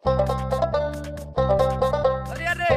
अरे अरे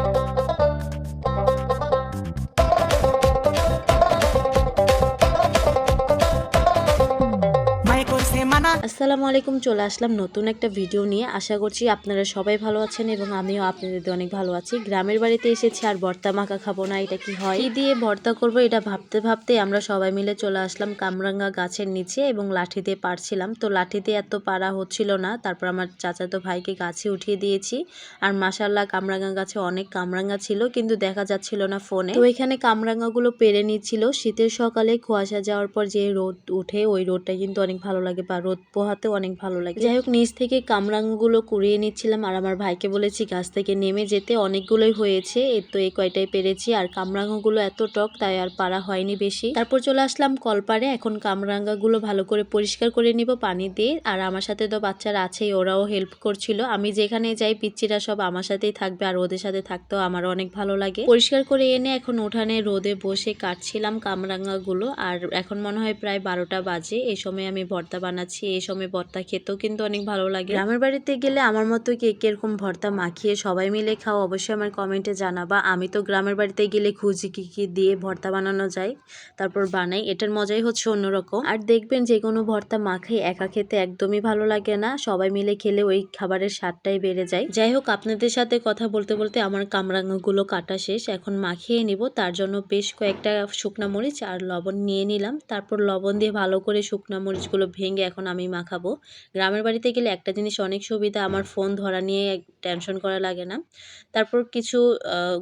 আসসালামু আলাইকুম। চলে আসলাম নতুন একটা ভিডিও নিয়ে। আশা করছি আপনারা সবাই ভালো আছেন এবং আমিও আপনাদের অনেক ভালো আছি। গ্রামের বাড়িতে এসেছি আর ভর্তা মাখা খাবো না, এটা কি হয়? কি দিয়ে ভর্তা করব এটা ভাবতে ভাবতে আমরা সবাই মিলে চলে আসলাম কামরাঙ্গা গাছের নিচে এবং লাঠি দিয়ে পারছিলাম। তো লাঠি দিয়ে এত পারা হচ্ছিল না, তারপর আমার চাচাতো ভাইকে গাছে উঠিয়ে দিয়েছি। আর মাশাআল্লাহ কামরাঙ্গা গাছে অনেক কামরাঙ্গা ছিল, কিন্তু দেখা যাচ্ছিল না ফোনে। তো এখানে কামরাঙ্গাগুলো পেরে নিচ্ছিল। শীতের সকালে কুয়াশা যাওয়ার পর যে রোদ উঠে, ওই রোদটা কিন্তু অনেক ভালো লাগে, বা রোদ পোহাতেও অনেক ভালো লাগে। যাই হোক, নিচ থেকে কামরাঙ্গাগুলো কুড়িয়ে নিচ্ছিলাম আর আমার ভাইকে বলেছি গাছ থেকে নেমে যেতে। অনেকগুলোই হয়েছে, তো এই কয়টাই পেরেছি। আর কামরাঙ্গাগুলো এত টক, তাই আর পারা হয়নি বেশি। তারপর চলে আসলাম কলপারে। এখন কামরাঙ্গাগুলো ভালো করে পরিষ্কার করে নিব পানি দিয়ে। আর আমার সাথে তো বাচ্চারা আছেই, ওরাও হেল্প করছিল। আমি যেখানে যাই পিচ্চিরা সব আমার সাথেই থাকবে, আর ওদের সাথে থাকতেও আমার অনেক ভালো লাগে। পরিষ্কার করে এনে এখন উঠানে রোদে বসে কাটছিলাম কামরাঙ্গাগুলো। আর এখন মনে হয় প্রায় 12টা বাজে। এই সময় আমি ভর্তা বানাচ্ছি। এই সময় ভর্তা খেতেও কিন্তু অনেক ভালো লাগে। গ্রামের বাড়িতে গেলে আমার মতো কে কিরকম ভর্তা মাখিয়ে সবাই মিলে খাও, অবশ্যই আমার কমেন্টে জানাবা। আমি তো গ্রামের বাড়িতে গেলে খুঁজি কি কি দিয়ে ভর্তা বানানো যায়, তারপর বানাই। এটার মজাই হচ্ছে অন্যরকম। আর দেখবেন যে কোনো ভর্তা মাখাই একা খেতে একদমই ভালো লাগে না, সবাই মিলে খেলে ওই খাবারের স্বাদটাই বেড়ে যায়। যাই হোক, আপনাদের সাথে কথা বলতে বলতে আমার কামরাঙ্গাগুলো কাটা শেষ। এখন মাখিয়ে নিব। তার জন্য বেশ কয়েকটা শুকনা মরিচ আর লবণ নিয়ে নিলাম। তারপর লবণ দিয়ে ভালো করে শুকনা মরিচগুলো ভেঙে এখন আমি মাখাবো। গ্রামের বাড়িতে গেলে একটা জিনিস অনেক সুবিধা, আমার ফোন ধরা নিয়ে টেনশন করা লাগে না। তারপর কিছু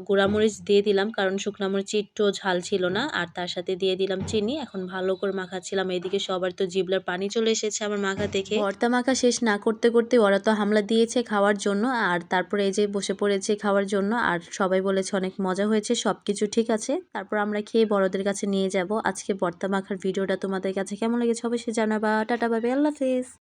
গুঁড়ামরিচ দিয়ে দিলাম, কারণ শুকনা মরিচ একটু ঝাল ছিল না। আর তার সাথে দিয়ে দিলাম চিনি। এখন ভালো করে মাখাচ্ছিলাম। এদিকে সবার তো জিভলার পানি চলে এসেছে আমার মাখা দেখে। ভর্তা মাখা শেষ না করতে করতে ওরা তো হামলা দিয়েছে খাওয়ার জন্য। আর তারপরে এই যে বসে পড়েছে খাওয়ার জন্য। আর সবাই বলেছে অনেক মজা হয়েছে, সবকিছু ঠিক আছে। তারপর আমরা খেয়ে বড়দের কাছে নিয়ে যাব। আজকে ভর্তা মাখার ভিডিওটা তোমাদের কাছে কেমন লেগেছে অবশ্যই জানাবা। টাটা, বাই বাই, আল্লাহ হাফেজ।